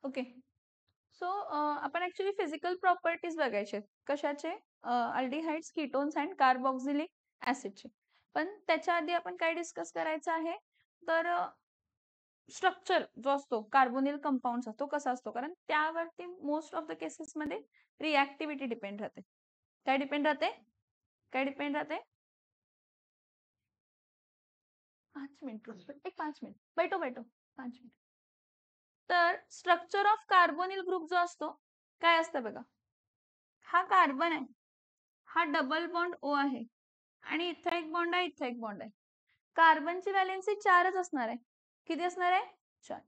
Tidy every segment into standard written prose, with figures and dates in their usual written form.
Okay. So आपण actually physical properties बघायचे कशाचे अल्डिहाइड्स कीटोन्स अँड कार्बोक्सिलिक ऍसिडचे. पण त्याच्या आधी आपण काय डिस्कस करायचं आहे तर स्ट्रक्चर जो असतो कार्बोनिल कंपाऊंडचा तो कसा असतो, कारण त्यावरती मोस्ट ऑफ द केसेस मध्ये रिॲक्टिव्हिटी डिपेंड राहते. काय डिपेंड राहते? काय डिपेंड राहते? 5 मिनिट, 5 मिनिट बैठो बैठो 5 मिनिट. तर स्ट्रक्चर ऑफ कार्बोनिल ग्रुप जो असतो काय असतं बघा, हा कार्बन आहे, हा डबल बॉन्ड ओ आहे आणि इथं एक बॉन्ड आहे, इथं एक बॉन्ड आहे. कार्बनची व्हॅलेन्सी 4च असणार आहे. किती असणार आहे? 4.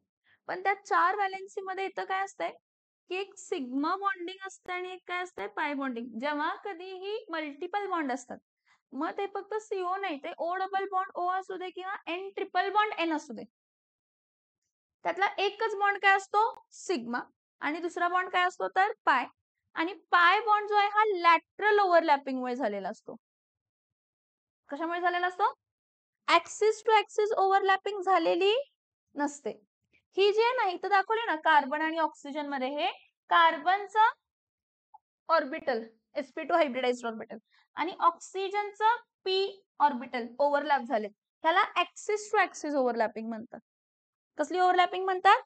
पण त्या 4 व्हॅलेन्सी मध्ये इथं काय असतंय की एक सिग्मा बॉन्डिंग असतं आणि एक काय असतंय पाय बॉन्डिंग. जेव्हा कधीही मल्टिपल बॉन्ड असतात मग ते फक्त सीओ नाही, ते ओ डबल बॉन्ड ओ असू दे किंवा एन ट्रिपल बॉन्ड एन असू दे, त्यातला एकच बॉन्ड काय असतो? सिग्मा. आणि दुसरा बॉन्ड काय असतो तर पाय. आणि पाय बॉन्ड जो आहे हा लॅटरल ओव्हरलॅपिंग मुळे झालेला असतो. कशामुळे झालेला असतो? ऍक्सिस टू ऍक्सिस ओव्हरलॅपिंग झालेली नसते. ही जी आहे ना इथं दाखवली ना कार्बन आणि ऑक्सिजन मध्ये, हे कार्बनचं ऑर्बिटल sp2 हायब्रिडाइज्ड ऑर्बिटल आणि ऑक्सिजनचं p ऑर्बिटल ओव्हरलॅप झाले, त्याला ऍक्सिस टू ऍक्सिस ओव्हरलॅपिंग म्हणतात. कसली ओव्हरलॅपिंग म्हणतात?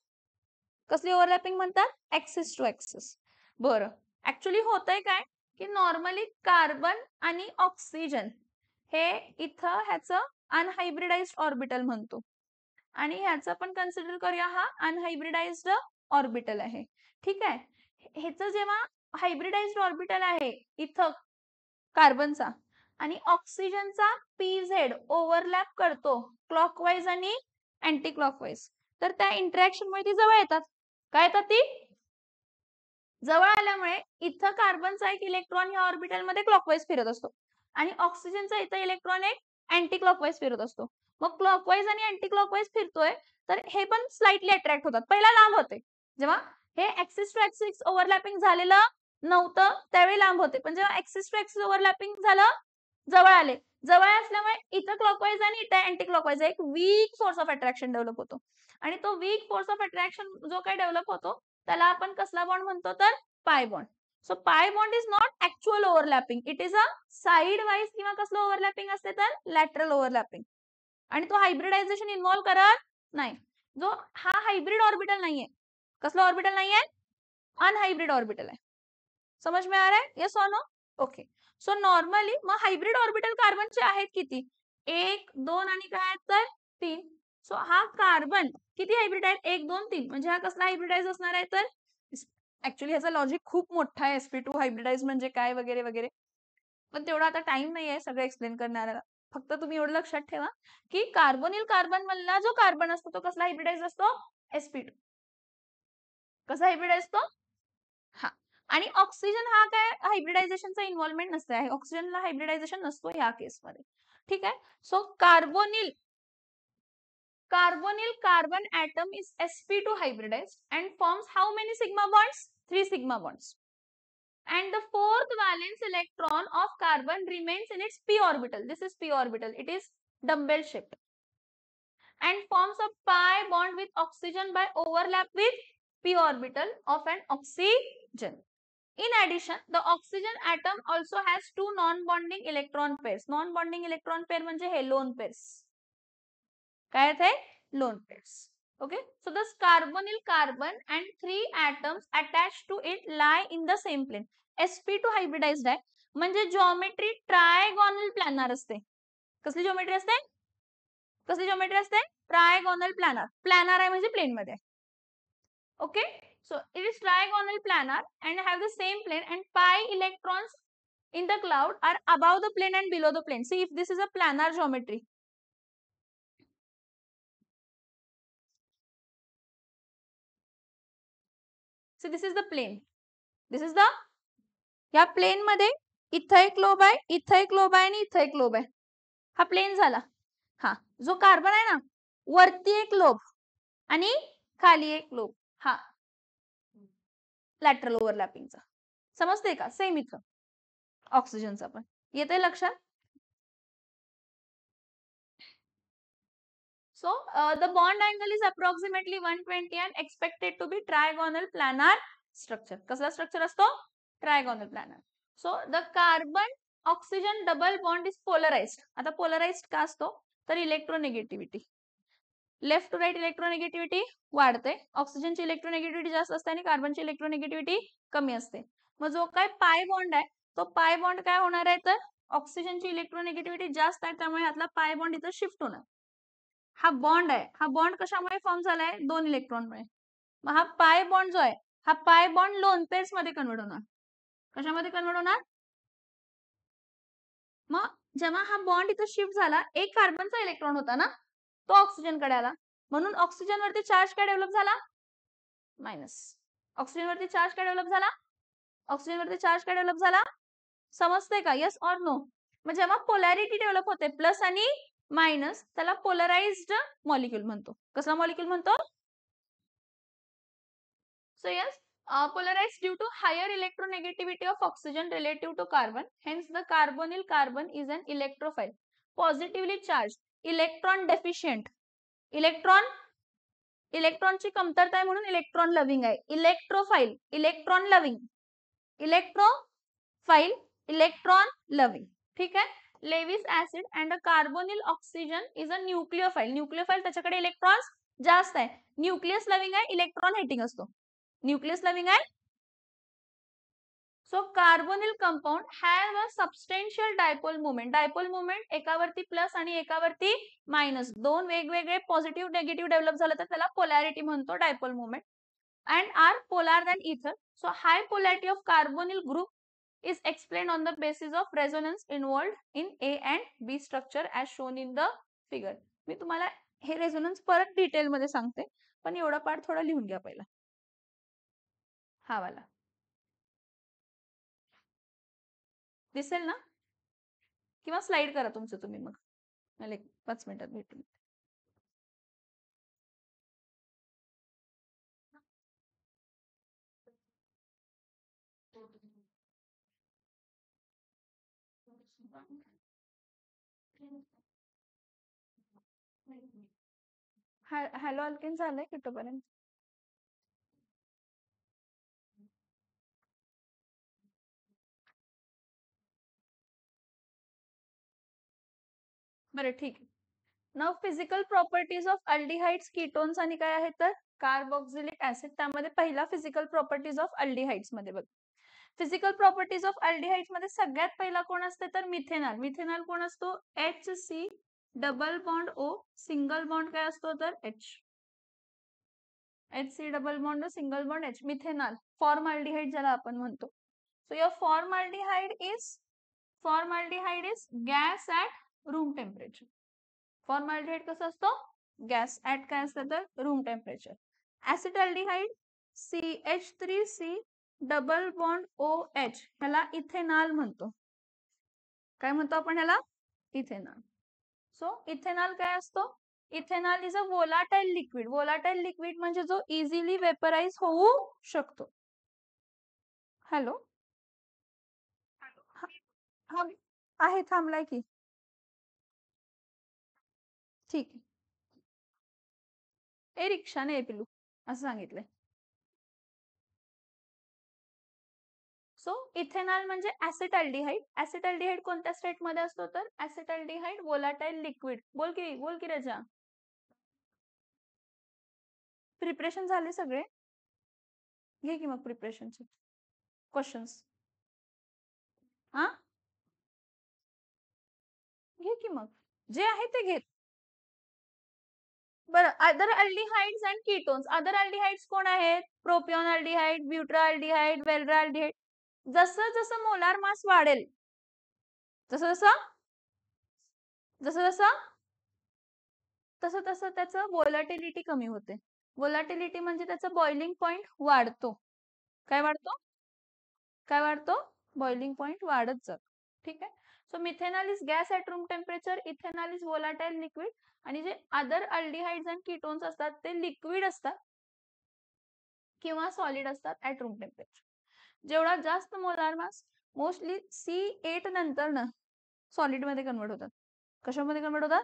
कसली ओव्हरलॅपिंग म्हणतात? Axis to axis. बरं, ऍक्च्युली होतंय काय की नॉर्मली कार्बन आणि ऑक्सिजन हे इथं ह्याचं अनहायब्रिडाइज्ड ऑर्बिटल म्हणतो आणि ह्याचं पण कन्सिडर करूया हा अनहायब्रिडाइज्ड ऑर्बिटल आहे. ठीक आहे. ह्याचं जेव्हा हायब्रिडाइज्ड ऑर्बिटल आहे इथं कार्बनचा आणि ऑक्सिजनचा पीझेड ओव्हरलॅप करतो क्लॉकवाईज आणि अँटी क्लॉकवाईज, तर त्या इंटरॅक्शन मुळे ती जवळ येतात. काय येतात ती? जवळ आल्यामुळे इथं कार्बनचा एक इलेक्ट्रॉन ह्या ऑर्बिटल मध्ये क्लॉकवाईज फिरत असतो आणि ऑक्सिजनचा इथं इलेक्ट्रॉन एक अँटी क्लॉकवाईज फिरत असतो. मग क्लॉकवाईज आणि अँटी क्लॉकवाईज फिरतोय तर हे पण स्लाइटली अट्रॅक्ट होतात. पहिला लांब होते, जेव्हा हे ऍक्सिस टू ऍक्सिस ओव्हरलॅपिंग झालेलं नव्हतं त्यावेळी लांब होते, पण जेव्हा ऍक्सिस टू ऍक्सिस ओव्हरलॅपिंग झालं जवळ आले. जवळ असल्यामुळे इथं क्लॉकवाईज आणि इथं अँटी क्लॉकवाईज एक weak force of attraction develop होतो आणि तो वीक फोर्स ऑफ अट्रॅक्शन जो काही डेव्हलप होतो त्याला आपण कसला बॉन्ड म्हणतो तर pi bond. So pi bond is not actual overlapping, it is a side wise किंवा कसलं ओव्हरलॅपिंग असते तर लॅटरल ओव्हरलॅपिंग आणि तो हायब्रिडायझेशन इन्व्हॉल्व करत नाही. जो हा हायब्रिड ऑर्बिटल नाहीये. कसला ऑर्बिटल नाहीये? अनहायब्रिड ऑर्बिटल आहे. समझ में आ रहा है? यस और नो? ओके. सो नॉर्मली मग हायब्रिड ऑर्बिटल कार्बनचे आहेत किती? 1 2 आणि काय आहेत तर 3. सो हा कार्बन किती हायब्रिड आहेत? 1 2 3. म्हणजे हा कसला हायब्रिडाइज असणार आहे तर ऍक्च्युअली ह्याचा लॉजिक खूप मोठा आहे, sp2 हायब्रिडाइज म्हणजे काय वगैरे वगैरे, पण तेवढा आता टाइम नाही आहे सगळं एक्सप्लेन करण्याला. फक्त तुम्ही एवढं लक्षात ठेवा की कार्बोनिल कार्बन मधला जो कार्बन असतो तो कसला हायब्रिडाइज असतो? sp2. कसा हायब्रिडाइज असतो? हा. आणि ऑक्सिजन हा काय हायब्रिडायझेशनचा इन्व्हॉल्वमेंट नसते आहे, ऑक्सिजनला हायब्रिडायझेशन नसतो या केसमध्ये. ठीक आहे. So carbonyl carbon atom is sp2 hybridized and forms how many sigma bonds? 3 sigma bonds. And the fourth valence electron of carbon remains in its p orbital. This is p orbital. It is dumbbell shaped and forms a pi bond with oxygen by overlap with p orbital of an oxygen. In addition, the oxygen atom also has 2 non-bonding electron pairs. Non-bonding electron pair म्हणजे हे lone pairs. काय आहे? Lone pairs. Okay. So this carbonyl carbon and 3 atoms attached to it lie in the same plane. sp2 hybridized आहे म्हणजे geometry trigonal planar असते. कसली geometry असते? कसली geometry असते? Trigonal planar. Planar आहे म्हणजे plane मध्ये. Okay. So it is trigonal planar and have the same plane and pi electrons in the cloud are above the plane and below the plane. See if this is a planar geometry. So this is the plane. This is the, या plain मध्ये इथं एक lobe आहे, इथं एक lobe आहे आणि इथं एक लोब आहे. हा प्लेन झाला. हा जो कार्बन आहे ना वरती एक लोब आणि खाली एक लोब, हा लॅटरल ओव्हरलॅपिंगचा. समजते का? सेम इथं ऑक्सिजनचा पण येते लक्षात. So the bond angle is approximately 120 and expected to be trigonal planar structure. कसला structure असतो? Trigonal planar. So the carbon oxygen double bond is polarized. आता polarized का असतो? तर electronegativity. Left to right electronegativity वाढते. ऑक्सिजनची इलेक्ट्रोनेगेटिव्हिटी जास्त असते आणि कार्बनची इलेक्ट्रोनेगेटिव्हिटी कमी असते. मग जो काय पाय बॉन्ड आहे तो पाय बॉन्ड काय होणार आहे तर ऑक्सिजनची इलेक्ट्रोनेगेटिव्हिटी जास्त आहे त्यामुळे ह्यातला पाय बॉन्ड इथं शिफ्ट होणार. हा बॉन्ड आहे. हा बॉन्ड कशामुळे फॉर्म झालाय? 2 इलेक्ट्रॉनमुळे. मग हा पाय बॉन्ड जो आहे हा पाय बॉन्ड लोन पेअर्स मध्ये कन्वर्ट होणार. कशामध्ये कन्वर्ट होणार? मग जेव्हा हा बॉन्ड इथं शिफ्ट झाला एक कार्बनचा इलेक्ट्रॉन होता ना तो ऑक्सिजन कडे आला म्हणून ऑक्सिजन वरती चार्ज काय डेव्हलप झाला? मायनस. ऑक्सिजन वरती चार्ज काय डेव्हलप झाला? ऑक्सिजन वरती चार्ज काय डेव्हलप झाला? समजते का? Yes or no? मग जेव्हा पोलॅरिटी डेव्हलप होते प्लस आणि मायनस त्याला पोलराइज्ड मॉलिक्यूल म्हणतो. कसला मॉलिक्यूल म्हणतो? So yes, polarized due to higher electronegativity of oxygen relative to carbon. Hence, the carbonyl carbon is an electrophile. Positively charged, electron deficient. इलेक्ट्रॉनची कमतरता आहे म्हणून इलेक्ट्रॉन लविंग आहे. Electrophile, electron loving. Electrophile, electron loving. ठीक आहे. Lewis acid and a carbonyl oxygen is a nucleophile. Nucleophile त्याच्याकडे electrons जास्त आहे. न्यूक्लियस लविंग आहे, इलेक्ट्रॉन हेटिंग असतो. न्यूक्लियस लविंग आहे. So carbonyl compound have a substantial dipole movement. Dipole movement एकावरती plus आणि एकावरती मायनस दोन वेगवेगळे पॉझिटिव्ह नेगेटिव्ह डेव्हलप झालं तर त्याला पोलॅरिटी म्हणतो dipole movement. And are polar than ether. So high polarity of carbonyl group is explained on the basis of resonance involved in A and B structure as shown in the figure. मी तुम्हाला हे resonance परत detail मध्ये सांगते पण एवढा part थोडा लिहून घ्या पहिला. हा वाला दिसेल ना किंवा स्लाइड करा तुमचं तुम्ही मग मला 5 मिनिटात भेटून. हॅलो अल्केन झालंय कुठपर्यंत? बरं ठीक आहे. नाव physical properties of aldehydes ketones आणि काय आहेत तर कार्बोक्सिलिक ऍसिड. त्यामध्ये पहिला फिजिकल प्रॉपर्टीज ऑफ अल्डिहाइड्स मध्ये बघ. फिजिकल प्रॉपर्टीज ऑफ अल्डिहाइड्स मध्ये सगळ्यात पहिला कोण असते तर मिथेनॉल. मिथेनॉल कोण असतो? HC double bond O single bond काय असतो तर H. HC double bond single bond H. Methanol formaldehyde ज्याला आपण म्हणतो. So your formaldehyde is gas at room temperature. Formaldehyde कसं असतो? गॅस ऍट काय असतं तर room temperature. Acetaldehyde CH3C double bond OH ह्याला इथेनॉल म्हणतो. काय म्हणतो आपण ह्याला? इथेनॉल. सो इथेनॉल काय असतो? Ethanol is a volatile liquid. Volatile liquid म्हणजे जो इझिली वेपराइज होऊ शकतो. हॅलो हा आहे थांबलाय की. ठीक आहे. ए रिक्षा नाही पिलू असं सांगितलंय. सो इथेनॉल म्हणजे ऍसिटल्डिहाइड. ऍसिटल्डिहाइड कोणत्या स्टेट मध्ये असतो तर ऍसिटल्डिहाइड वोलाटाइल लिक्विड. बोल की रजा. प्रिपरेशन झाले सगळे? घे की मग प्रिपरेशनचे क्वेश्चन्स. हा घे की मग जे आहे ते घे. बरं other aldehydes and ketones. Other aldehydes कोण आहेत? प्रोपिऑन अल्डिहाइड, ब्युट्राल्डिहाइड, वेल्ड्राल्डिहाइड. जसं जसं मोलार मास वाढेल जसं जसं जसं जसं तसं तसं त्याचं वोलॅटिलिटी कमी होते. वोलॅटिलिटी म्हणजे त्याचा बॉइलिंग पॉइंट वाढतो. काय वाढतो? काय वाढतो? बॉइलिंग पॉइंट वाढत जातो. ठीक आहे. So methanol is gas at room temperature. Ethanol is volatile liquid. आणि जे अदर अल्डिहाइड्स अँड कीटोन्स असतात ते लिक्विड असतात किंवा सॉलिड असतात ऍट रूम टेम्परेचर. जेवढा जास्त मोलार मास मोस्टली C8 नंतर ना सॉलिड मध्ये कन्वर्ट होतात. कशामध्ये कन्वर्ट होतात?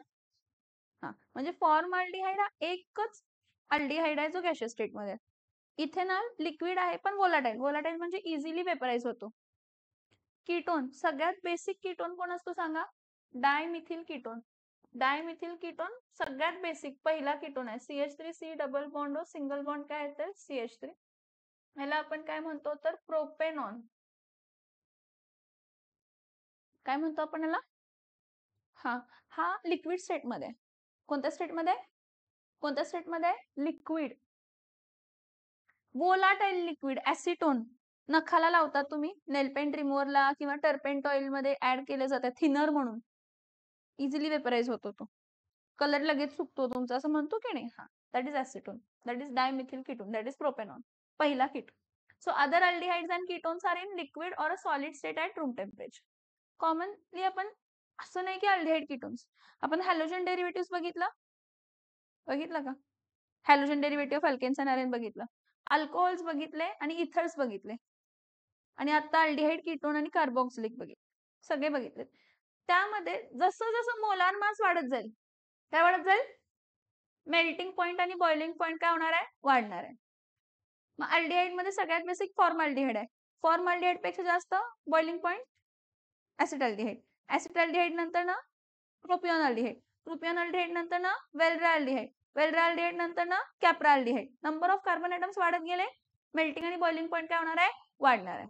हा म्हणजे फॉर्मल्डिहाइड हा एकच अल्डिहाइड आहे जो गॅशियस स्टेट मध्ये. इथेनॉल लिक्विड आहे पण वोलाटाईल. वोलाटाईल म्हणजे इझिली वेपराइज होतो. कीटोन सगळ्यात बेसिक कीटोन कोण असतो सांगा? Dimethyl ketone. डायमिथिल कीटोन सगळ्यात बेसिक पहिला कीटोन आहे. CH3C double bond O single bond काय आहे तर CH3. ह्याला आपण काय म्हणतो तर प्रोपेनॉन. काय म्हणतो आपण ह्याला? हा हा लिक्विड स्टेट मध्ये. कोणत्या स्टेट मध्ये? कोणत्या स्टेट मध्ये? लिक्विड. वोलाटाईल लिक्विड ऍसिटोन नखाला लावतात तुम्ही, नेलपेंट रिमूव्हरला किंवा टर्पेंट ऑइल मध्ये ऍड केले जाते थिनर म्हणून. इझिली वेपराइज होतो तो. कलर लगेच सुकतो तुमचा असं म्हणतो की नाही. हा that is acetone. That is dimethyl ketone. That is propanone. पहिला ketone. So other aldehydes and ketones are in liquid or a solid state at room temperature. Commonly आपण असं नाही की अल्डिहाइड कीटोन्स. आपण हॅलोजन डेरिव्हेटिव्ह बघितलं का? Halogen derivative of alkanes and arene बघितलं. Alcohols बघितले आणि इथर्स बघितले. आणि आता अल्डिहाइड कीटोन आणि कार्बोक्सिलिक बघितले. सगळे बघितले. त्यामध्ये जसं जसं मोलार मास वाढत जाईल, काय वाढत जाईल? मेल्टिंग पॉइंट आणि बॉइलिंग पॉइंट काय होणार आहे? वाढणार आहे. मग अल्डिहाइड मध्ये सगळ्यात बेसिक फॉर्मल्डिहाइड आहे. फॉर्मल्डिहाइड पेक्षा जास्त बॉइलिंग पॉइंट ऍसिटल्डिहाइड. ऍसिटल्डिहाइड नंतर ना प्रोपियोनल्डिहाइड. प्रोपियोनल्डिहाइड नंतर ना वेल्ड्राल्डिहाइड. वेल्ड्राल्डिहाइड नंतर ना कॅप्राल्डिहाइड. नंबर ऑफ कार्बन ॲटम्स वाढत गेले, मेल्टिंग आणि बॉइलिंग पॉइंट काय होणार आहे? वाढणार आहे.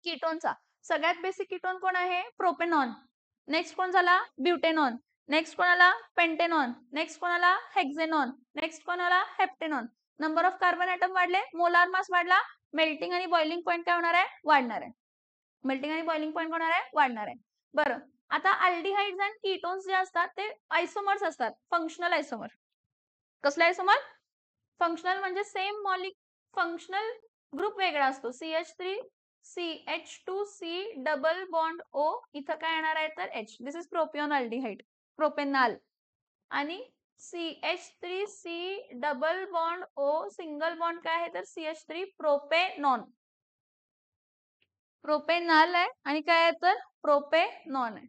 कीटोनचा सगळ्यात बेसिक कीटोन कोण आहे? प्रोपेनॉन. नेक्स्ट कोण झाला? ब्युटेनॉन. नेक्स्ट कोण आला? पेंटेनॉन. नेक्स्ट कोण आला? हेक्झेनॉन. नेक्स्ट कोण आला? हेप्टेनॉन. नंबर ऑफ कार्बन ॲटम वाढले, मोलार मास वाढला, मेल्टिंग आणि बॉइलिंग पॉइंट काय होणार आहे? वाढणार आहे. मेल्टिंग आणि बॉइलिंग पॉइंट होणार आहे? वाढणार आहे. बरं, आता अल्डिहाइड्स अँड कीटोन्स जे असतात ते आयसोमर्स असतात. फंक्शनल आयसोमर. कसले आयसोमर? फंक्शनल म्हणजे सेम फंक्शनल ग्रुप वेगळा असतो. CH3CH2C डबल बॉन्ड O इथं काय येणार आहे तर H. This is propionaldehyde. Propanal. आणि CH3C double bond O single bond काय आहे तर CH3 प्रोपेनॉन. प्रोपेनाल आहे आणि काय आहे तर प्रोपेनॉन आहे.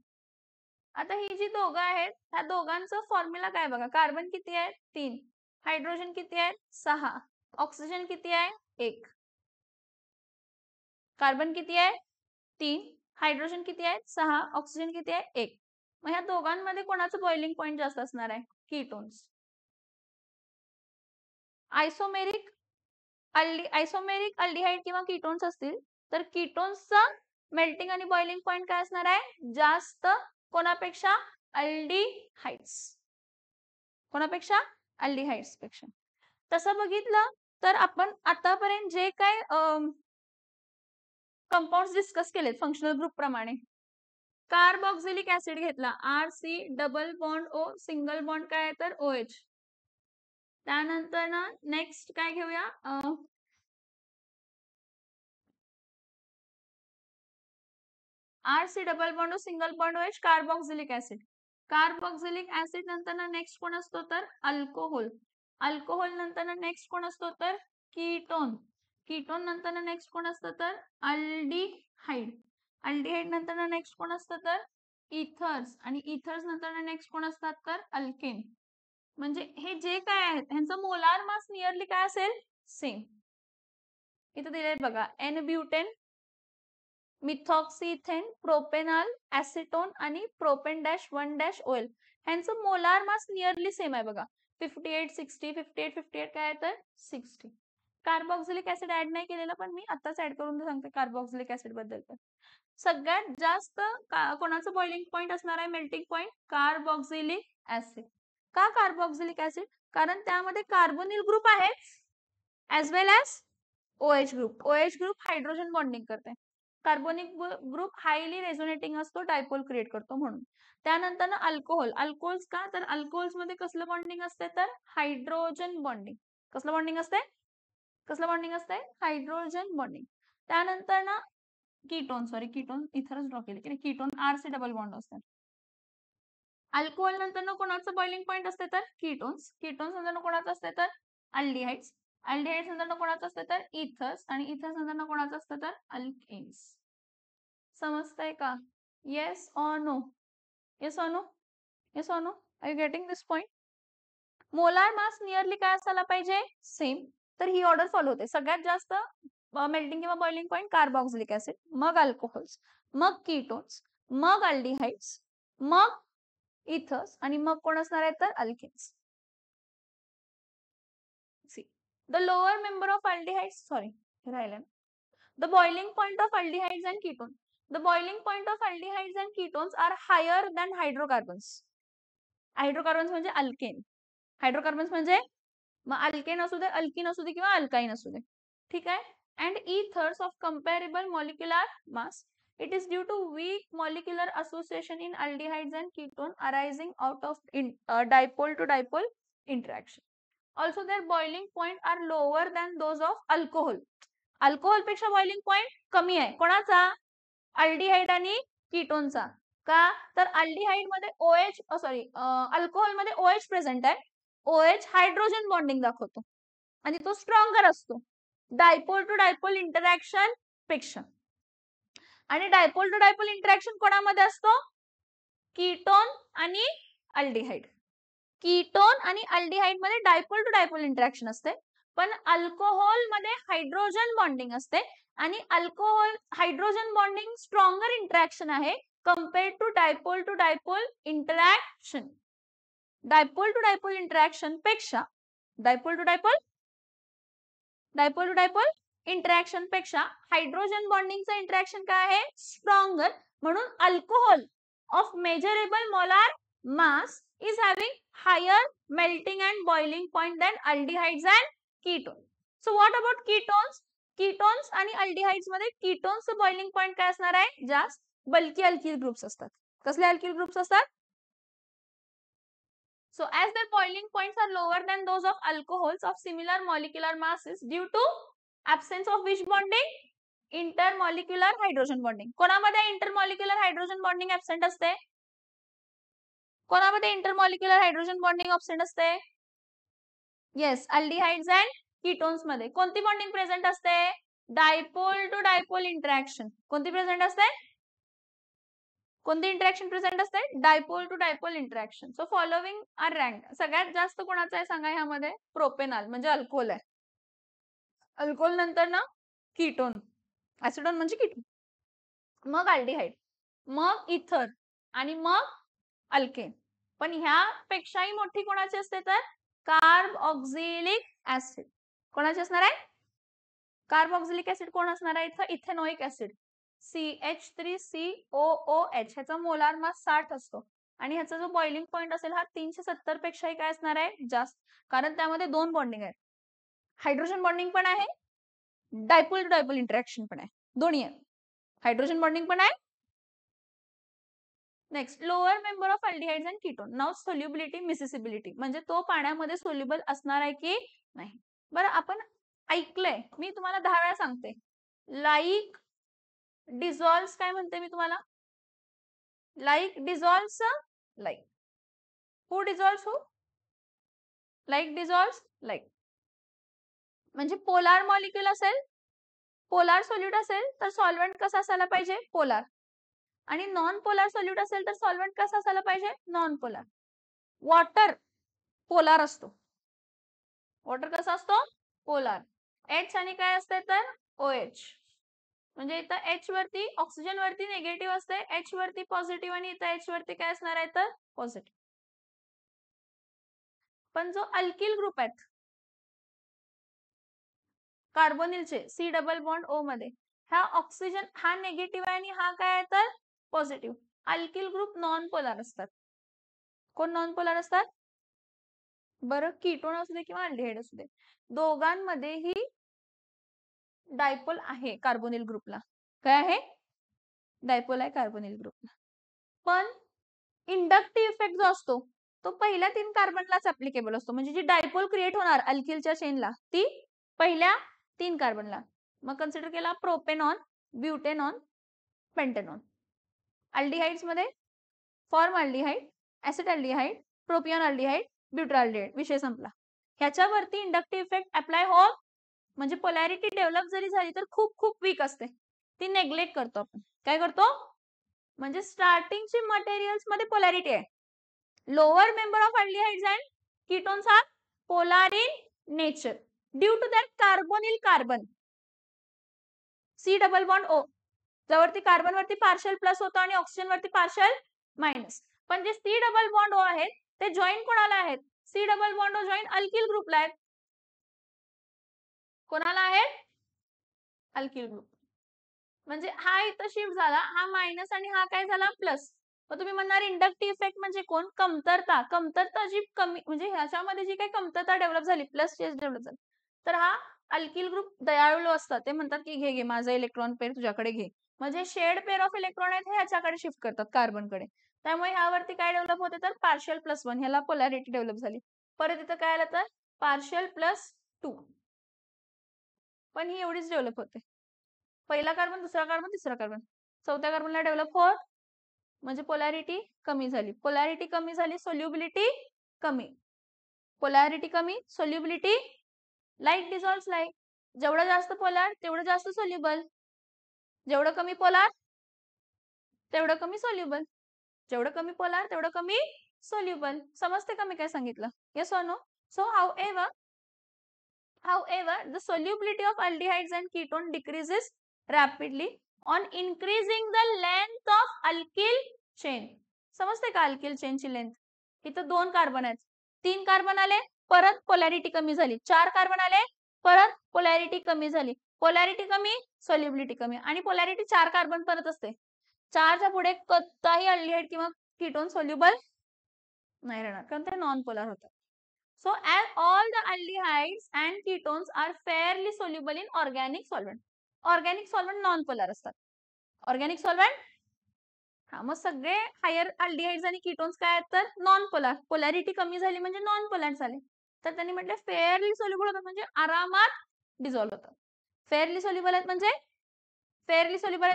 आता ही जी दोघं आहेत ह्या दोघांचं फॉर्म्युला काय बघा. कार्बन किती आहे? 3. हायड्रोजन किती आहे? 6. ऑक्सिजन किती आहे? 1. कार्बन किती आहे? 3. हायड्रोजन किती आहे? 6. ऑक्सिजन किती आहे? 1. मग ह्या दोघांमध्ये कोणाचं बॉइलिंग पॉइंट जास्त असणार आहे? कीटोन्स. आयसोमेरिक अल्डिहाइड किंवा कीटोन्स असतील तर कीटोन्सचा मेल्टिंग आणि बॉइलिंग पॉइंट काय असणार आहे? जास्त. कोणापेक्षा? अल्डिहाइड्स. कोणापेक्षा? अल्डिहाइड्स पेक्षा. तसं बघितलं तर आपण आतापर्यंत जे काय कंपाऊंड्स डिस्कस केलेत फंक्शनल ग्रुप प्रमाणे, कार्बोक्सिलिक ऍसिड घेतला, RC double bond O single bond काय आहे तर OH. त्यानंतर ना नेक्स्ट काय घेऊया? RC double bond O single bond OH carboxylic acid. Carboxylic acid नंतर ना नेक्स्ट कोण असतो तर अल्कोहोल. अल्कोहोल नंतर ना नेक्स्ट कोण असतो तर कीटोन. कीटोन नंतर ना नेक्स्ट कोण असतं तर अल्डिहाइड. अल्डिहाइड नंतर ना नेक्स्ट कोण असतं तर इथर्स. आणि इथर्स नंतर ना नेक्स्ट कोण असतात तर अल्केन. म्हणजे हे जे काय आहेत ह्यांचा मोलार मास नियरली काय असेल? सेम. इथं दिले बघा. एन ब्युटेन, मिथॉक्सिथेन, प्रोपेनॉल, ऍसिटोन आणि प्रोपेन -1 ऑइल. ह्यांचं मोलार मास नियरली सेम आहे बघा. 58 60 58 58 काय आहे तर 60. कार्बोक्सिलिक ऍसिड ऍड नाही केलेला पण मी आताच ऍड करून सांगते कार्बोक्सिलिक ऍसिड बद्दल. तर सगळ्यात जास्त कोणाचं बॉइलिंग पॉइंट असणार आहे? Melting point? Carboxylic acid. का कार्बोक्सिलिक ऍसिड? कारण त्यामध्ये कार्बोनिल ग्रुप आहे as well as OH group. OH group hydrogen bonding करते. कार्बोनिक ग्रुप हायली रेझोनेटिंग असतो, डायपोल क्रिएट करतो म्हणून. त्यानंतर अल्कोहोल. अल्कोहोल्स का तर अल्कोहोल्स मध्ये कसलं बॉन्डिंग असते तर हायड्रोजन बॉन्डिंग. कसलं बॉन्डिंग असते? कसलं बॉन्डिंग असते? Hydrogen bonding. त्यानंतर ना कीटोन, कीटोन इथरच ड्रॉ केले की कीटोन RC डबल बॉन्ड असतात. अल्कोहोल नंतर कोणाचं बॉइलिंग पॉइंट असते तर कीटोन्स. कीटोन्स नंतर कोणाचं असते तर अल्डिहाइड्स. अल्डिहाइड्स नंतर कोणाचं असते तर इथर्स. आणि इथर्स नंतर कोणाचं असतं तर अल्केन्स. समजतंय का? Yes or no? Yes or no? Yes or no? Are you getting this point? Molar mass nearly काय असायला पाहिजे? सेम. तर ही ऑर्डर फॉलो होते. सगळ्यात जास्त मेल्टिंग किंवा बॉइलिंग पॉइंट कार्बोक्सिलिक ऍसिड, मग अल्कोहोल्स, मग कीटोन्स, मग अल्डिहाइड्स, मग इथर्स आणि मग कोण असणार आहे तर alkanes. See the lower member of aldehydes, sorry राहिलं, the boiling point of aldehydes and ketone. The boiling point of aldehydes and ketones are higher than hydrocarbons. Hydrocarbons म्हणजे अल्केन. हायड्रोकार्बन्स म्हणजे मग अल्केन असू दे, अल्किन असू दे किंवा alkyne असू दे. ठीक आहे. And ethers of comparable molecular mass. It is due to weak molecular association in aldehydes and ketone arising out of dipole to dipole interaction. Also their boiling point are lower than those of alcohol. Alcohol पेक्षा boiling point कमी आहे. कोणाचा? Aldehyde आणि कीटोनचा. का? तर aldehyde मध्ये OH sorry alcohol मध्ये OH present आहे. OH हायड्रोजन बॉन्डिंग दाखवतो आणि तो स्ट्रॉंगर असतो डायपोल टू डायपोल इंटरॅक्शन पेक्षा. आणि डायपोल टू डायपोल इंटरॅक्शन कोणामध्ये असतो? कीटोन आणि अल्डिहाइड. कीटोन आणि अल्डिहाइड मध्ये डायपोल टू डायपोल इंटरॅक्शन असते, पण अल्कोहोल मध्ये हायड्रोजन बॉन्डिंग असते आणि alcohol hydrogen bonding stronger interaction आहे compared to dipole to dipole interaction. Dipole to dipole interaction पेक्षा डायपोल टू डायपोल इंटरॅक्शन पेक्षा हायड्रोजन बॉन्डिंगचं इंटरॅक्शन काय आहे? स्ट्रॉंगर. म्हणून alcohol of measurable molar mass is having higher melting and boiling point than aldehydes and ketones. So what about ketones? Ketones आणि aldehydes मध्ये ketones चं boiling point काय असणार आहे? जास्त. बल्की अल्किल ग्रुप्स असतात. कसले अल्किल ग्रुप्स असतात? So as their boiling points are lower than those of alcohols of similar molecular masses due to absence of which bonding? Intermolecular hydrogen bonding. कोणामध्ये intermolecular hydrogen bonding absent असते? कोणामध्ये intermolecular hydrogen bonding absent असते? Yes, aldehydes and ketones मध्ये. कोणती bonding present असते? Dipole to dipole interaction. कोणती present असते? कोणती इंटरॅक्शन प्रेझेंट असते? Dipole to dipole interaction. So following are rank. सगळ्यात जास्त कोणाचा आहे सांगा ह्यामध्ये? प्रोपेनॉल म्हणजे अल्कोहोल आहे. अल्कोहोल नंतर ना कीटोन, ऍसिडोन म्हणजे कीटोन, मग अल्डिहाइड, मग इथर आणि मग अल्केन. पण ह्यापेक्षाही मोठी कोणाची असते तर कार्बऑक्झिलिक ऍसिड. कोणाची असणार आहे? कार्बऑक्झिलिक ऍसिड कोण असणार आहे इथं? Ethanoic acid CH3COOH. ह्याचा मोलार मास 60 असतो आणि ह्याचा जो बॉइलिंग पॉइंट असेल हा 370 पेक्षाही काय असणार आहे? जास्त. कारण त्यामध्ये दोन बॉन्डिंग आहेत. हायड्रोजन बॉन्डिंग पण आहे, डायपोल टू डायपोल इंटरॅक्शन पण आहे. दोन्ही आहे. हायड्रोजन बॉन्डिंग पण आहे. Next, lower member of aldehydes and ketone. Now solubility, miscibility म्हणजे तो पाण्यामध्ये सोल्युबल असणार आहे की नाही. बरं, आपण ऐकलंय, मी तुम्हाला 10 वेळा सांगते. लाईक डिझॉल्व्स काय म्हणते मी तुम्हाला? Like dissolves like. Who dissolves who? Like dissolves like. म्हणजे पोलार मॉलिक्युल असेल, पोलार सोल्यूट असेल तर सॉल्व्हेंट कसा असायला पाहिजे? पोलार. आणि नॉन पोलार सोल्यूट असेल तर सॉल्व्हेंट कसा असायला पाहिजे? Non polar. वॉटर पोलार असतो. वॉटर कसा असतो? पोलार. H आणि काय असते तर OH. म्हणजे इथं H वरती ऑक्सिजन वरती निगेटिव्ह असते, H वरती पॉझिटिव्ह आणि इथं H वरती काय असणार आहे तर पॉझिटिव्ह. पण जो अल्किल ग्रुप आहेत कार्बोनिलचे C डबल बॉन्ड O मध्ये, हा ऑक्सिजन हा निगेटिव्ह आहे आणि हा काय आहे तर positive. Alkyl group non polar असतात. कोण नॉन पोलार असतात? बरं, कीटोन असू दे किंवा अल्डिहाइड असू दे, दोघांमध्येही डायपोल आहे कार्बोनिल ग्रुपला. काय आहे? डायपोल आहे कार्बोनिल ग्रुपला. पण इंडक्टिव्ह इफेक्ट जो असतो तो पहिल्या 3 कार्बनलाच ऍप्लिकेबल असतो. म्हणजे जी डायपोल क्रिएट होणार अल्किलच्या चेनला ती पहिल्या 3 कार्बनला. मग कन्सिडर केला प्रोपेनॉन, ब्युटेनॉन, पेंटेनॉन. अल्डिहाइड्स मध्ये फॉर्मल्डिहाइड, ऍसिटल्डिहाइड, प्रोपियॉन अल्डिहाइड, ब्युटाल्डिहाइड. विषय संपला. ह्याच्यावरती इंडक्टिव्ह इफेक्ट अप्लाय होत म्हणजे पोलॅरिटी डेव्हलप जरी झाली तर खूप खूप वीक असते, ती नेग्लेक्ट करतो आपण. काय करतो? म्हणजे स्टार्टिंगची मटेरियल्स मध्ये पोलॅरिटी आहे Lower member of aldehydes and ketones are polar in nature due to that carbonyl carbon. C double bond O. ज्यावरती कार्बन वरती पार्शियल प्लस होतो आणि ऑक्सिजन वरती पार्शियल मायनस. पण जे सी डबल बॉन्ड ओ आहेत ते जॉईन कोणाला आहेत? C double bond O join alkyl ग्रुपला आहेत. कोणाला आहेत? Alkyl group. म्हणजे हा इथं शिफ्ट झाला, हा मायनस आणि हा काय झाला प्लस. मग तुम्ही म्हणणार इंडक्टिव्ह इफेक्ट म्हणजे कोण? कमतरता. कमतरता जी कमी म्हणजे ह्याच्यामध्ये जी काही कमतरता डेव्हलप झाली, प्लस चेंज डेव्हलप झाली, तर हा अल्किल ग्रुप दयाळू असतात. ते म्हणतात की घे माझा इलेक्ट्रॉन पेअर तुझ्याकडे घे. म्हणजे शेड पेअर ऑफ इलेक्ट्रॉन आहेत हे ह्याच्याकडे शिफ्ट करतात कार्बनकडे. त्यामुळे ह्यावरती काय डेव्हलप होते तर पार्शियल प्लस वन, ह्याला पोलॅरिटी डेव्हलप झाली. परत इथं काय आलं तर पार्शियल प्लस टू. पण ही एवढीच डेव्हलप होते. पहिला कार्बन, दुसरा कार्बन, तिसरा कार्बन, चौथ्या कार्बनला डेव्हलप होत म्हणजे पोलॅरिटी कमी झाली. पोलॅरिटी कमी झाली, सोल्युबिलिटी कमी. पोलॅरिटी कमी, सोल्युबिलिटी लाईक डिझॉल्व्स लाईक. जेवढं जास्त पोलार तेवढं जास्त सोल्युबल, जेवढं कमी पोलार तेवढं कमी सोल्युबल, जेवढं कमी पोलार तेवढं कमी सोल्युबल. समजते का मी काय सांगितलं? Yes or no? So however the solubility of aldehydes and ketone decreases rapidly on increasing the length of alkyl chain. समजते का अल्किल चेनची लेंथ? इथं 2 कार्बन आहेत, 3 कार्बन आले परत पोलॅरिटी कमी झाली, 4 कार्बन आले परत पोलॅरिटी कमी झाली. पोलॅरिटी कमी, सोल्युबिलिटी कमी आणि पोलॅरिटी 4 कार्बन परत असते. 4च्या पुढे कोणताही अल्डिहाइड किंवा कीटोन सोल्युबल नाही राहणार कारण ते नॉन पोलर होतात. So as all the aldehydes and ketones are fairly soluble in organic solvent. Organic solvent non-polar असतात. Organic solvent हा मग सगळे हायर अल्डिहाइड्स आणि कीटोन्स काय आहेत तर नॉन पोलर. पोलॅरिटी कमी झाली म्हणजे नॉन पोलर झाले. तर त्यांनी म्हटलं फेअरली सोल्युबल होतात म्हणजे आरामात डिझॉल्व्ह होतात. फेअरली सोल्युबल आहेत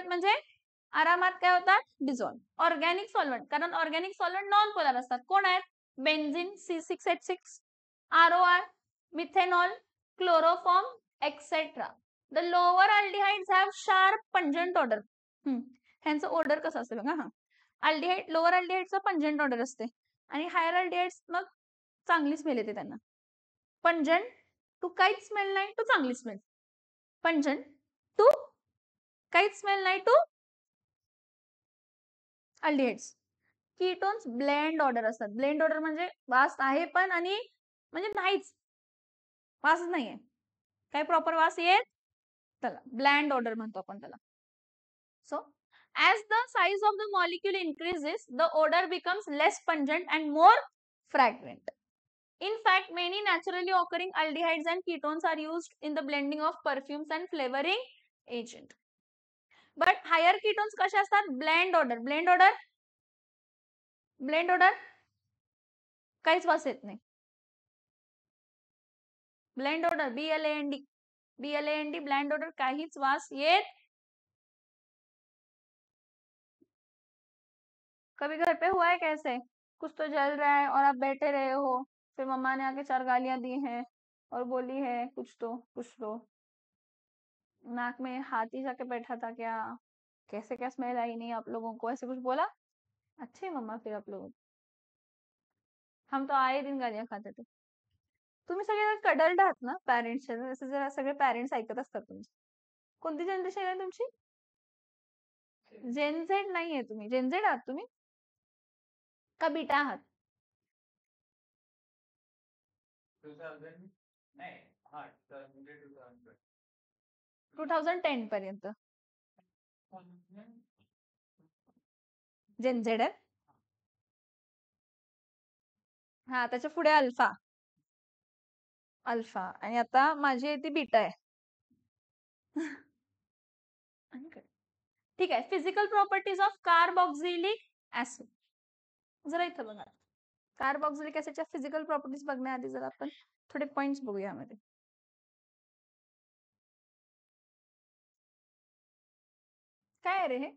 म्हणजे आरामात काय होतात डिझॉल्व्ह. ऑर्गॅनिक सॉल्व्हंट कारण ऑर्गॅनिक सॉल्व्हंट नॉन पोलर असतात. कोण आहेत? Benzene C6H6, ROR, methanol, chloroform, etcetera. The lower aldehydes have sharp pungent odour. ह्यांचं ऑर्डर कसं असतं बघा. हा अल्डिहाइड, लोअर अल्डिहाइडचा पंजंट ऑर्डर असते आणि हायर अल्डिहाइड्स मग चांगली स्मेल येते त्यांना. पंजंट टू काहीच स्मेल नाही टू चांगली स्मेल. पंजंट टू काहीच स्मेल नाही to aldehydes. Ketones bland odour असतात. ब्लेंड ऑर्डर म्हणजे वास आहे पण आणि म्हणजे नाहीच, वासच नाहीये, काही प्रॉपर वास येत त्याला ब्लँड ऑर्डर म्हणतो आपण त्याला. So as the size of the molecule increases, the odor becomes less pungent and more fragrant. In fact, many naturally occurring aldehydes and ketones are used in the blending of perfumes and flavoring agent. But higher ketones कसे असतात? Bland order. Blend order blend order काहीच वास येत नाही. Blend order BLAND blend order काहीच वास येत. कभी घर पे हुआ है कैसे कुछ तो जल रहा है और आप बैठे रहे हो, फिर मम्मा ने आके 4 गालियां दी हैं और बोली है कुछ तो नाक में हाथी जाके बैठा था क्या, कैसे क्या स्मेल आई नहीं आप लोगों को, ऐसे कुछ बोला? अच्छे मम्मा फिर आप लोग. हम तो आए दिन गालियां खाते थे. तुम्ही सगळे कडल्ड आहात ना पॅरेंट्स, असं जरा सगळे पॅरेंट्स ऐकत असतात तुमचे. कोणती जनरेशन आहे तुमची? जेनझेड नाहीये तुम्ही, जेनझेड आहात तुम्ही का बीटा आहात? 2010 पर्यंत जेनझेड आहे. हा त्याच्या पुढे अल्फा आणि आता माझी आहे ती बीटा आहे. ठीक आहे. Physical properties of carboxylic acid. जरा इथं बघा. कार्बॉक्झिलिक ऍसिडच्या फिजिकल प्रॉपर्टीज बघण्याआधी जरा आपण थोडे पॉइंट्स बघूया यामध्ये. काय आहे रे हे?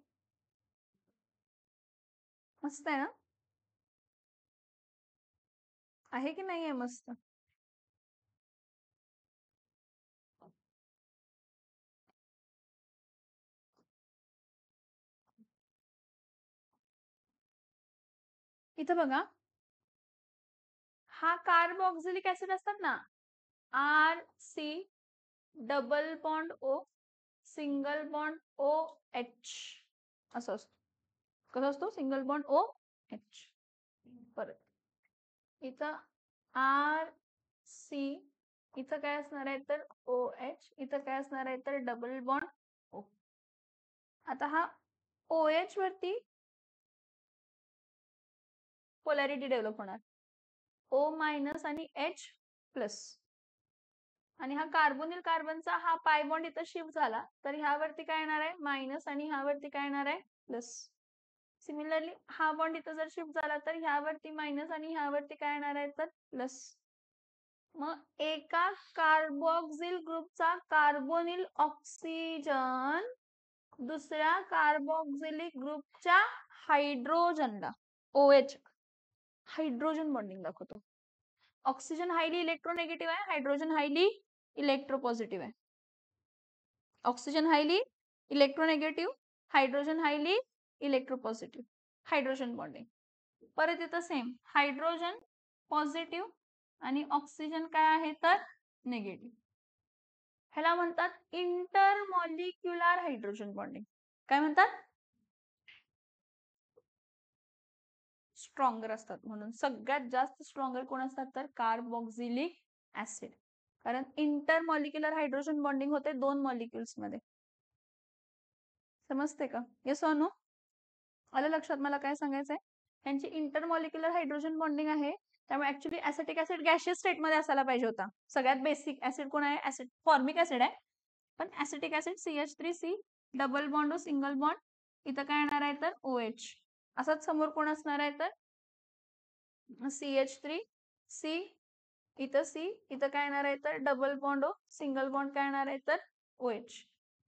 मस्त आहे ना? आहे की नाही आहे मस्त? इथं बघा. हा कार्बोक्सिलिक ऍसिड असतात ना, R C double bond O single bond O H असं असतो. कसं असतो? Single bond O H. परत इथं आर सी, इथं काय असणार आहे तर ओ एच, इथं काय असणार आहे तर डबल बॉन्ड ओ. आता हा ओ एच वरती पोलॅरिटी डेव्हलप होणार, ओ मायनस आणि एच प्लस. आणि हा कार्बोनिल कार्बनचा हा पाय बॉन्ड इथं शिफ्ट झाला तर ह्यावरती काय येणार आहे मायनस आणि ह्यावरती काय येणार आहे प्लस. सिमिलरली हा बॉन्ड इथं जर शिफ्ट झाला तर ह्यावरती मायनस आणि ह्यावरती काय येणार आहे तर प्लस. मग एका कार्बोक्सिल ग्रुपचा कार्बोनिल ऑक्सिजन दुसऱ्या कार्बोक्सिलिक ग्रुपच्या हायड्रोजनला OH हायड्रोजन बॉन्डिंग दाखवतो. ऑक्सिजन हायली इलेक्ट्रोनेगेटिव्ह आहे, हायड्रोजन हायली इलेक्ट्रोपॉझिटिव्ह आहे. Oxygen highly electronegative, hydrogen highly electropositive. Hydrogen bonding. परत इथं सेम हायड्रोजन पॉझिटिव्ह आणि ऑक्सिजन काय आहे तर निगेटिव्ह. ह्याला म्हणतात इंटरमॉलिक्युलर हायड्रोजन बॉन्डिंग. काय म्हणतात? स्ट्रॉंगर असतात म्हणून. सगळ्यात जास्त स्ट्रॉंगर कोण असतात तर कार्बोक्सिलिक ऍसिड. कारण इंटरमॉलिक्युलर हायड्रोजन बॉन्डिंग होते दोन मॉलिक्युल्स मध्ये. समजते का? Yes or no? आलं लक्षात मला काय सांगायचंय? यांची इंटरमॉलिक्युलर हायड्रोजन बॉन्डिंग आहे, त्यामुळे actually acetic acid gaseous state मध्ये असायला पाहिजे होता. सगळ्यात बेसिक ऍसिड कोण आहे? ऍसिड फॉर्मिक ऍसिड आहे, पण acetic acid CH3C double bond O single bond, इथं काय येणार आहे तर OH. असाच समोर कोण असणार आहे तर CH3C, इथं C, इथं काय येणार आहे तर double bond O single bond काय येणार आहे तर OH.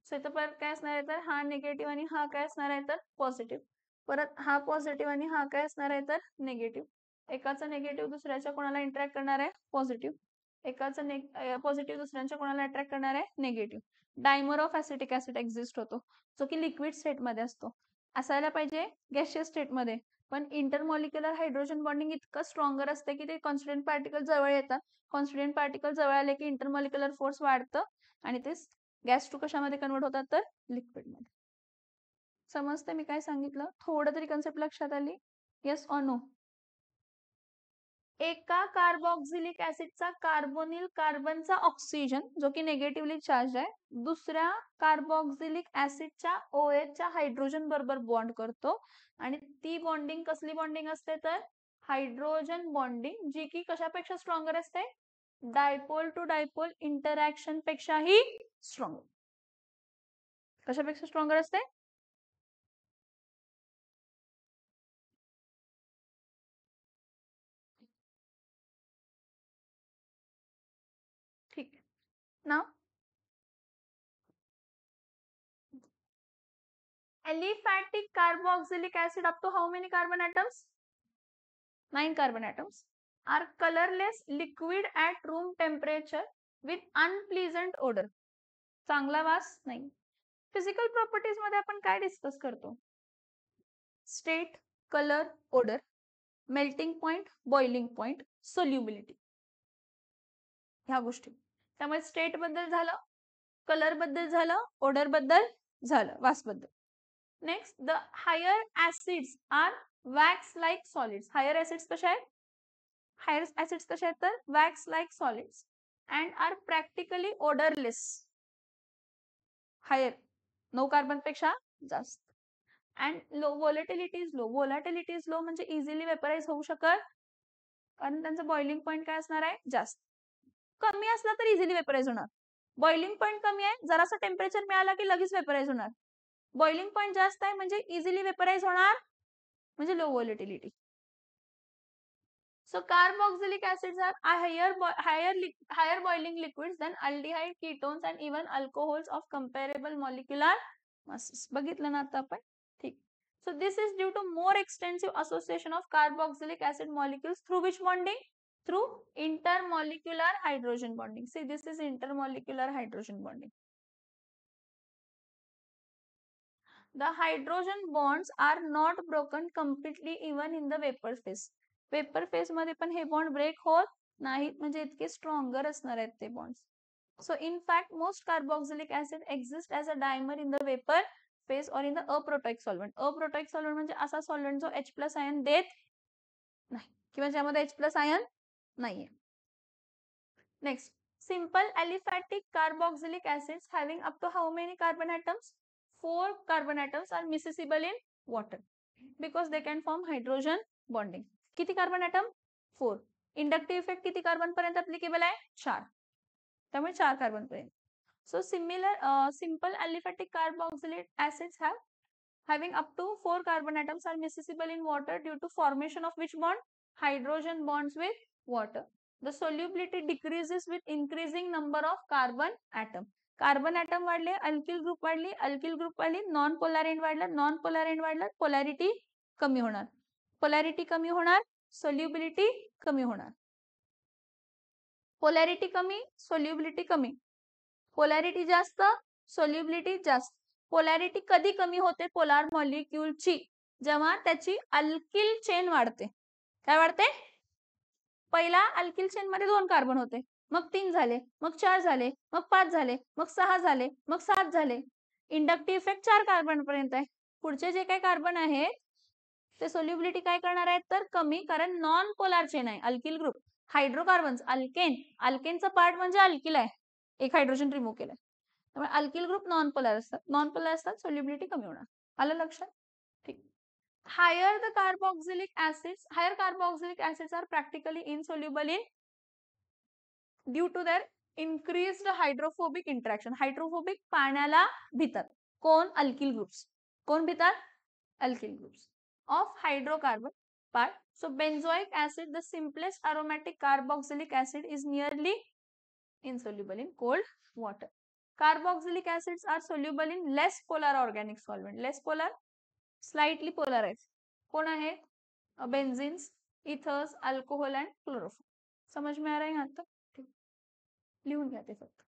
सो इथं परत काय असणार आहे तर हा निगेटिव्ह आणि हा काय असणार आहे तर पॉझिटिव्ह. परत हा पॉझिटिव्ह आणि हा काय असणार आहे तर निगेटिव्ह. एकाचा निगेटिव्ह दुसऱ्याच्या कोणाला इंटरॅक्ट करणार आहे पॉझिटिव्ह, एकाचा पॉझिटिव्ह दुसऱ्यांच्या कोणाला अट्रॅक्ट करणार आहे negative. Dimer of acetic acid exist होतो, जो की लिक्विड स्टेट मध्ये असतो. असायला पाहिजे गॅशियस स्टेट मध्ये, पण इंटरमॉलिक्युलर हायड्रोजन बॉन्डिंग इतकं स्ट्रॉंगर असते की ते कॉन्स्टिट्युएंट पार्टिकल जवळ येतात. कॉन्स्टिट्युएंट पार्टिकल जवळ आले की इंटरमॉलिक्युलर फोर्स वाढतं आणि ते गॅस टू कशामध्ये कन्वर्ट होतात तर लिक्विड मध्ये. समजते मी काय सांगितलं? थोडं तरी कन्सेप्ट लक्षात आली? Yes or no? एका कार्बोक्सिलिक ऍसिडचा कार्बोनिल कार्बनचा ऑक्सिजन जो की नेगेटिव्हली चार्ज आहे, दुसऱ्या कार्बोक्सिलिक ऍसिडच्या OH च्या हायड्रोजन बरोबर बॉन्ड करतो. आणि ती बॉन्डिंग कसली बॉन्डिंग असते तर हायड्रोजन बॉन्डिंग, जी की कशापेक्षा स्ट्रॉंगर असते? डायपोल टू डायपोल इंटरॅक्शन पेक्षाही स्ट्रॉंगर. कशापेक्षा स्ट्रॉंगर असते? ठीक. नाव aliphatic carboxylic acid up to how many carbon atoms? 9 carbon atoms are colorless liquid at room temperature with unpleasant odor. चांगला वास नाही. फिजिकल प्रॉपर्टीज मध्ये आपण काय डिस्कस करतो? State, colour, odour, melting point, boiling point, solubility, ह्या गोष्टी. त्यामुळे स्टेट बद्दल झालं, कलर बद्दल झालं, ओडर बद्दल झालं, वास बद्दल. Next, the higher acids are wax like solids. Higher acids कशा आहेत? हायर ऍसिड्स कशा आहेत तर wax like solids and are practically odourless. Higher 9 carbon पेक्षा जास्त. And low volatility is low. Volatility is low म्हणजे इझिली वेपराइज होऊ शकत, कारण त्यांचं बॉइलिंग पॉइंट काय असणार आहे जास्त. कमी असला तर इझिली वेपराइज होणार. बॉइलिंग पॉइंट कमी आहे, जरासा टेम्परेचर मिळाला की लगेच वेपराइज होणार. बॉइलिंग पॉइंट जास्त आहे म्हणजे इझिली वेपराइज होणार, म्हणजे low volatility. So carboxylic acids are higher boiling liquids than aldehyde, ketones and even alcohols of comparable molecular masses. बघितलं ना आता आपण? ठीक. So this is due to more extensive association of carboxylic acid molecules through which bonding? Through intermolecular hydrogen bonding. See, this is intermolecular hydrogen bonding. The hydrogen bonds are not broken completely even in the vapor phase. Vapour phase मध्ये पण हे bond break होत नाहीत, म्हणजे इतके stronger असणार आहेत ते bonds. So in fact, most carboxylic acid exist as a dimer in the vapor phase or in the aprotoic solvent. Aprotoic solvent म्हणजे असा सॉल्व्हेंट जो H+ आयन देत नाही किंवा ज्यामध्ये H+ आयन नाहीये. Next, simple aliphatic carboxylic acids having up to how many carbon atoms? 4 carbon atoms are miscible in water because they can form hydrogen bonding. किती carbon item? 4. Inductive effect किती carbon पर्यंत applicable आहे? 4. त्यामुळे 4 carbon पर्यंत. So similar simple aliphatic carboxylic acids having up to 4 carbon atoms are miscible in water due to formation of which bond? Hydrogen bonds with water. The solubility decreases with increasing number of carbon atom. Carbon atom वाढले, alkyl group वाढली, alkyl group वाढली, non polar end वाढला, non polar end वाढला, polarity कमी होणार. Polarity कमी होणार, solubility कमी होणार. पोलॅरिटी कमी, सोल्युबिलिटी कमी. पोलॅरिटी जास्त, सोल्युबिलिटी जास्त. पोलॅरिटी कधी कमी होते पोलार मॉलिक्यूलची? जेव्हा त्याची अल्किल चेन वाढते. काय वाढते? पहिला अल्किल चेन मध्ये 2 कार्बन होते, मग 3 झाले, मग 4 झाले, मग 5 झाले, मग 6 झाले, मग 7 झाले. इंडक्टिव्ह इफेक्ट 4 कार्बन पर्यंत आहे. पुढचे जे काही कार्बन आहेत ते सोल्युबिलिटी काय करणार आहेत तर कमी, कारण नॉन पोलार चेन आहे. अल्किल ग्रुप, हायड्रोकार्बन्स, अल्केन, अल्केनचा पार्ट म्हणजे अल्किल आहे, एक हायड्रोजन रिमूव्ह केलाय. त्यामुळे अल्किल ग्रुप नॉन पोलार असतात. नॉन पोलार असतात, सोल्युबिलिटी कमी होणार. आलं लक्षात? ठीक. Higher the carboxylic acids, higher carboxylic acids are practically insoluble in due to their increased hydrophobic interaction. Hydrophobic पाण्याला भितात. कोण? Alkyl groups. कोण भितात? Alkyl groups of hydrocarbon part. So benzoic acid, the simplest aromatic carboxylic acid, is nearly insoluble in cold water. Carboxylic acids are soluble in less polar organic solvent. Less polar, slightly polarized. कोण आहे? बेन्झिन्स, ethers, alcohol and chloroform. समझ में आ रहा है यहाँ तक? ठीक, लिहून घ्या ते फक्त.